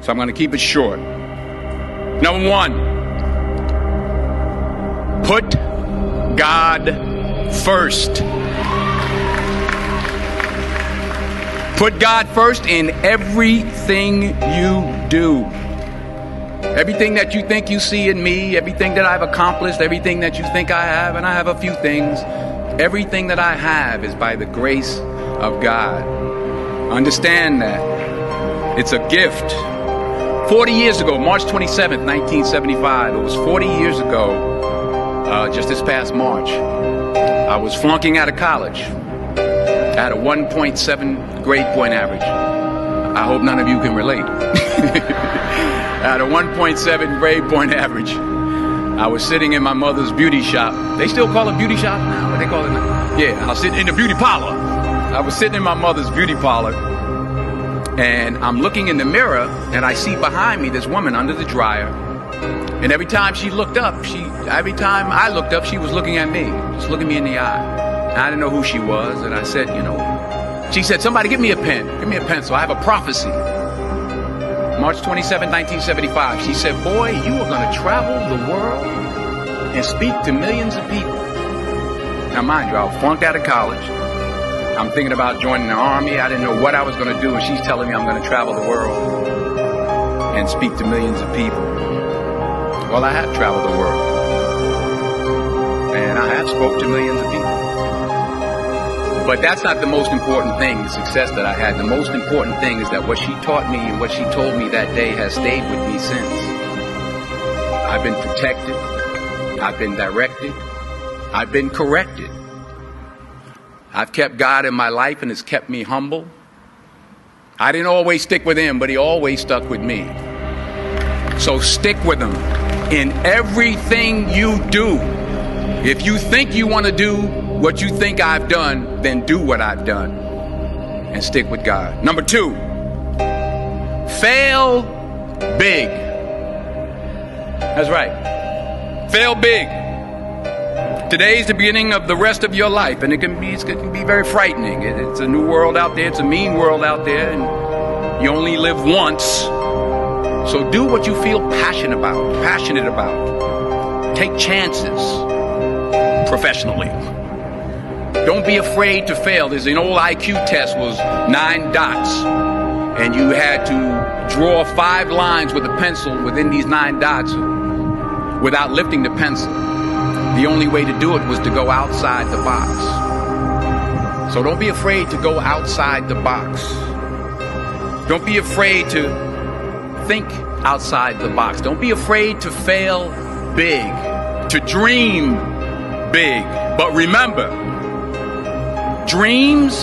So I'm going to keep it short. Number one, put God first. Put God first in everything you do. Everything that you think you see in me, everything that I've accomplished, everything that you think I have, and I have a few things, everything that I have is by the grace of God. Understand that. It's a gift. 40 years ago, March 27th, 1975, it was 40 years ago, just this past March, I was flunking out of college. I had a 1.7 grade point average. I hope none of you can relate. I had a 1.7 grade point average. I was sitting in my mother's beauty shop. They still call it beauty shop now? What they call it now? Yeah, I was sitting in the beauty parlor. I was sitting in my mother's beauty parlor, and I'm looking in the mirror, and I see behind me this woman under the dryer. And every time I looked up, she was looking at me, just looking me in the eye. And I didn't know who she was, and I said, she said, somebody give me a pen, give me a pencil. I have a prophecy. March 27, 1975. She said, boy, you are going to travel the world and speak to millions of people. Now, mind you, I was flunked out of college. I'm thinking about joining the army. I didn't know what I was going to do, and she's telling me I'm going to travel the world and speak to millions of people. Well, I have traveled the world, and I have spoke to millions of people. But that's not the most important thing, the success that I had. The most important thing is that what she taught me and what she told me that day has stayed with me since. I've been protected. I've been directed. I've been corrected. I've kept God in my life, and it's kept me humble. I didn't always stick with him, but he always stuck with me. So stick with him in everything you do. If you think you want to do what you think I've done, then do what I've done and stick with God. Number two, fail big. That's right. Fail big. Today's the beginning of the rest of your life, and it can be very frightening. It's a new world out there. It's a mean world out there, and you only live once. So do what you feel passionate about. Take chances professionally. Don't be afraid to fail. There's an old IQ test, was 9 dots, and you had to draw 5 lines with a pencil within these 9 dots without lifting the pencil. The only way to do it was to go outside the box. So don't be afraid to go outside the box. Don't be afraid to think outside the box. Don't be afraid to fail big, to dream big. But remember, dreams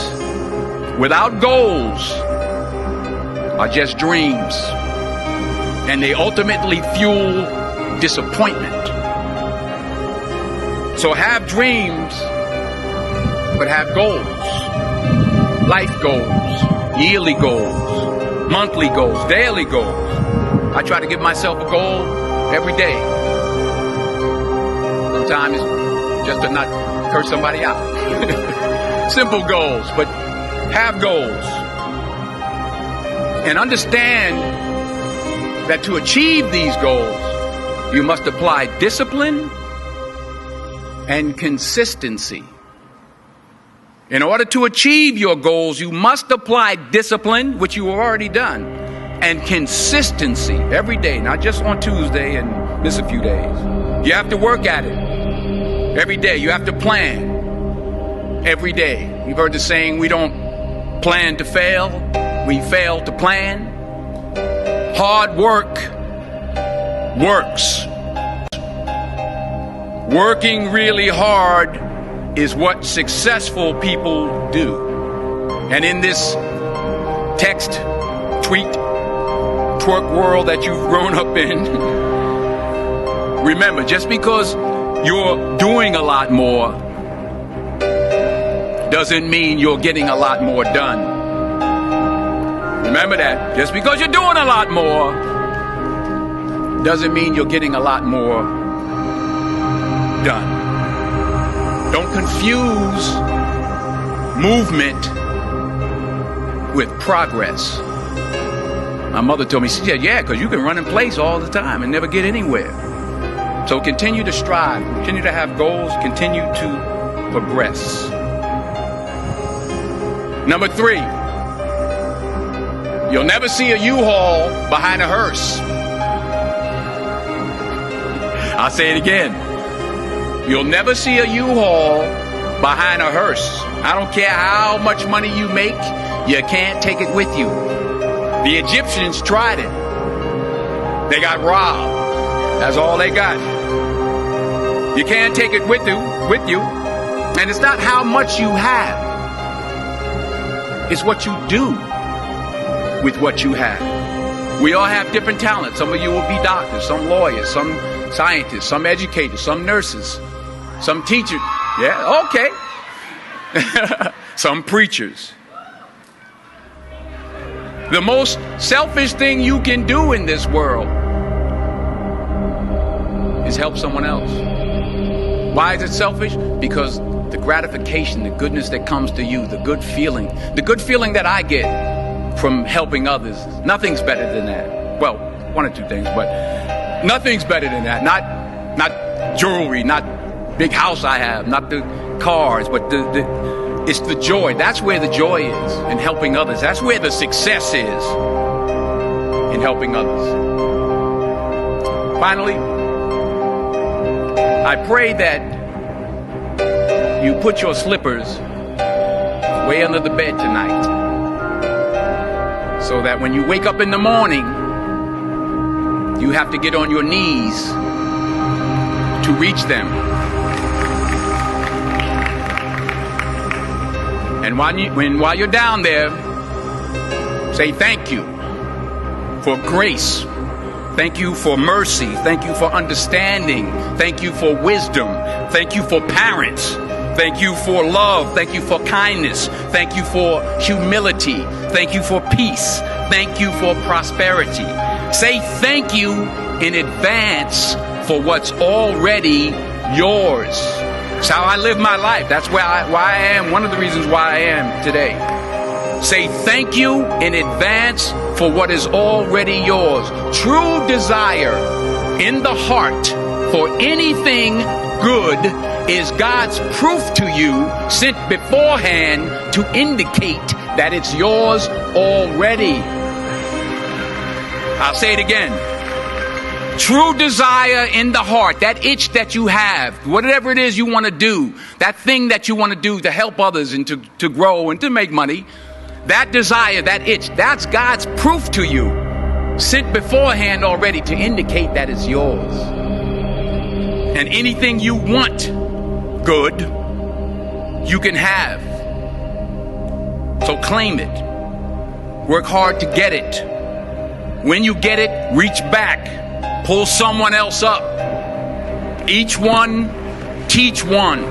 without goals are just dreams, and they ultimately fuel disappointment. So have dreams, but have goals. Life goals, yearly goals, monthly goals, daily goals. I try to give myself a goal every day. Sometimes it's just to not curse somebody out. Simple goals, but have goals. And understand that to achieve these goals, you must apply discipline and consistency. In order to achieve your goals, you must apply discipline, which you have already done, and consistency every day, not just on Tuesday and miss a few days. You have to work at it every day. You have to plan every day. You've heard the saying, we don't plan to fail, we fail to plan. Hard work works. Working really hard is what successful people do. And in this text, tweet, twerk world that you've grown up in, remember, just because you're doing a lot more doesn't mean you're getting a lot more done. Remember that. Just because you're doing a lot more doesn't mean you're getting a lot more done. Don't confuse movement with progress. My mother told me, she said, yeah, because you can run in place all the time and never get anywhere. So continue to strive, continue to have goals, continue to progress. Number 3, you'll never see a U-Haul behind a hearse. I'll say it again. You'll never see a U-Haul behind a hearse. I don't care how much money you make, you can't take it with you. The Egyptians tried it. They got robbed. That's all they got. You can't take it with you. And it's not how much you have. It's what you do with what you have. We all have different talents. Some of you will be doctors, some lawyers, some scientists, some educators, some nurses, some teachers. Yeah, okay. Some preachers. The most selfish thing you can do in this world is help someone else. Why is it selfish? Because the gratification, the goodness that comes to you, the good feeling that I get from helping others, nothing's better than that. Well, one or two things, but nothing's better than that. Not jewelry, not big house I have, not the cars, but it's the joy. That's where the joy is, in helping others. That's where the success is, in helping others. Finally, I pray that you put your slippers way under the bed tonight, so that when you wake up in the morning, you have to get on your knees to reach them. And while you're down there, say thank you for grace. Thank you for mercy. Thank you for understanding. Thank you for wisdom. Thank you for parents. Thank you for love. Thank you for kindness. Thank you for humility. Thank you for peace. Thank you for prosperity. Say thank you in advance for what's already yours. That's how I live my life. That's why I am. One of the reasons why I am today. Say thank you in advance for what is already yours. True desire in the heart for anything good is God's proof to you, sent beforehand to indicate that it's yours already. I'll say it again. True desire in the heart, that itch that you have, whatever it is you want to do, that thing that you want to do to help others and to grow and to make money, that desire, that itch, that's God's proof to you, sent beforehand already to indicate that it's yours. And anything you want good, you can have. So claim it. Work hard to get it. When you get it, reach back. Pull someone else up. Each one, teach one.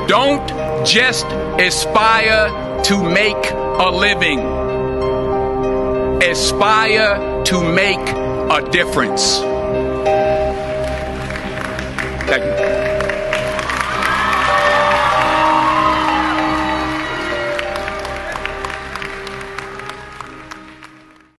Don't just aspire to make a living. Aspire to make a difference. Thank you.